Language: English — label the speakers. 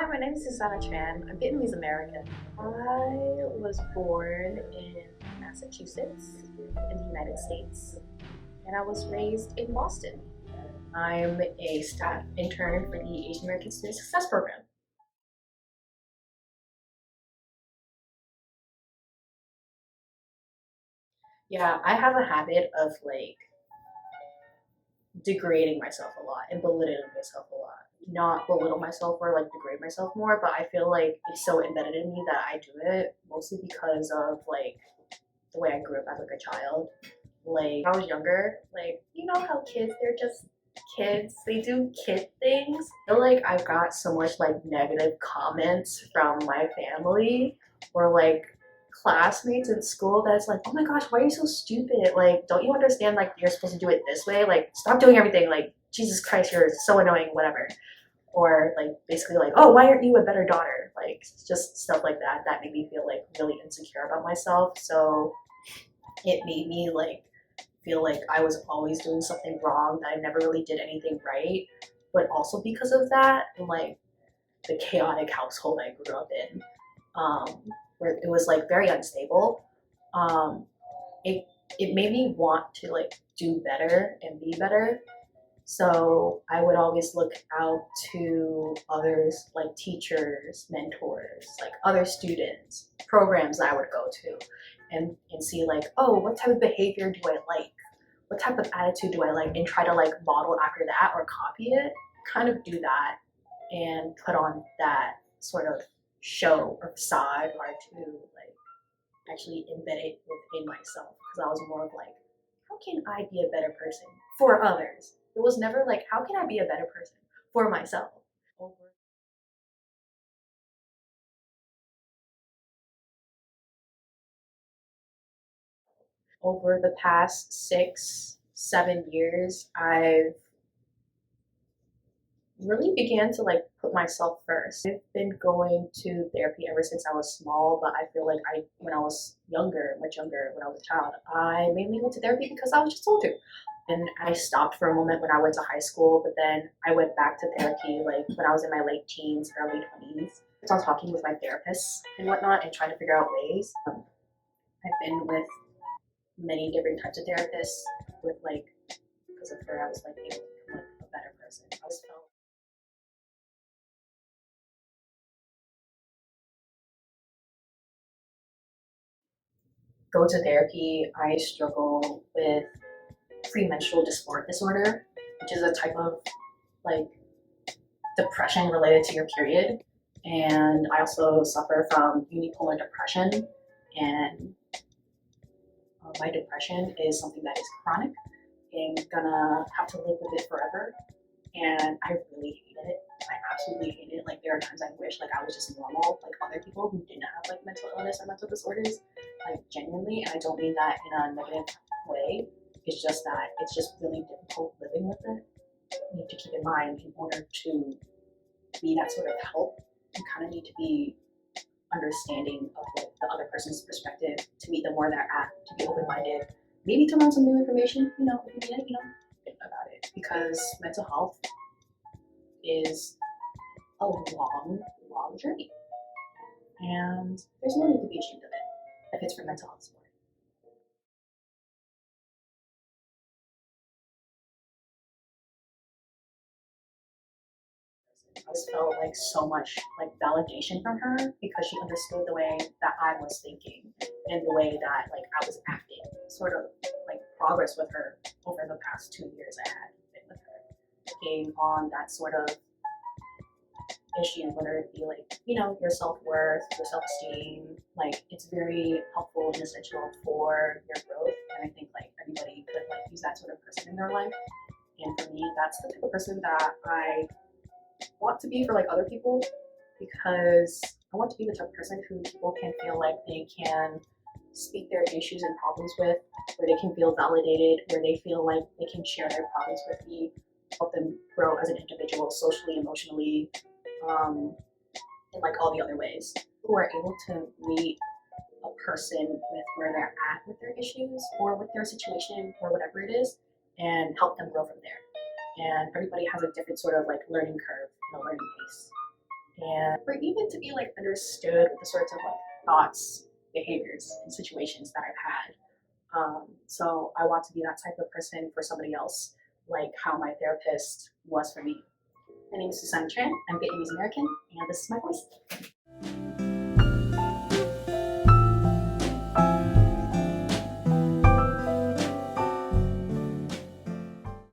Speaker 1: Hi, my name is Susana Tran. I'm Vietnamese American. I was born in Massachusetts in the United States, and I was raised in Boston. I'm a staff intern for the Asian American Student Success Program. Yeah, I have a habit of degrading myself a lot and belittling myself a lot. Not belittle myself or degrade myself more, but I feel like it's so embedded in me that I do it mostly because of the way I grew up as a child. When I was younger, you know how kids, they're just kids, they do kid things. I feel like I've got so much negative comments from my family or classmates in school that's like, oh my gosh, why are you so stupid? Don't you understand you're supposed to do it this way? Stop doing everything. Jesus Christ, you're so annoying, whatever. Or basically oh, why aren't you a better daughter? Just stuff like that that made me feel really insecure about myself. So it made me feel like I was always doing something wrong, that I never really did anything right. But also because of that, the chaotic household I grew up in, where it was very unstable, um, it it made me want to do better and be better. So I would always look out to others, like teachers, mentors, other students, programs I would go to, and see oh, what type of behavior do I like? What type of attitude do I like? And try to model after that or copy it. Kind of do that and put on that sort of show or facade or to actually embed it within myself, because I was more of how can I be a better person for others? It was never how can I be a better person for myself? Over the past 6, 7 years, I've really began to put myself first. I've been going to therapy ever since I was small, but I feel when I was younger, much younger, when I was a child, I mainly went to therapy because I was just told to. And I stopped for a moment when I went to high school, but then I went back to therapy when I was in my late teens, early 20s. So I was talking with my therapists and whatnot and trying to figure out ways. I've been with many different types of therapists with because of her, I was able to become a better person. I was felt go to therapy. I struggle with premenstrual dysphoric disorder, which is a type of like depression related to your period. And I also suffer from unipolar depression. And my depression is something that is chronic and gonna have to live with it forever. And I really hate it. I absolutely hate it. There are times I wish I was just normal, like other people who didn't have mental illness or mental disorders, genuinely. And I don't mean that in a negative way. It's just that it's just really difficult living with it. You need to keep in mind, in order to be that sort of help, you kind of need to be understanding of the other person's perspective, to meet them where they're at, to be open-minded, maybe to learn some new information, if you need it, about it. Because mental health is a long, long journey. And there's no need to be ashamed of it if it's for mental health support. I just felt so much validation from her because she understood the way that I was thinking and the way that I was acting. Sort of progress with her over the past 2 years I had been with her. Working on that sort of issue, whether it be your self-worth, your self-esteem, it's very helpful and essential for your growth. And I think everybody could use that sort of person in their life. And for me, that's the type of person that I want to be for other people, because I want to be the type of person who people can feel like they can speak their issues and problems with, where they can feel validated, where they feel like they can share their problems with me, help them grow as an individual, socially, emotionally, and all the other ways. Who are able to meet a person with where they're at with their issues or with their situation or whatever it is, and help them grow from there. And everybody has a different sort of learning curve and a learning pace. and for even to be like understood with the sorts of like thoughts, behaviors, and situations that I've had. So I want to be that type of person for somebody else, like how my therapist was for me. My name is Susana Tran. I'm Vietnamese American, and this is my voice.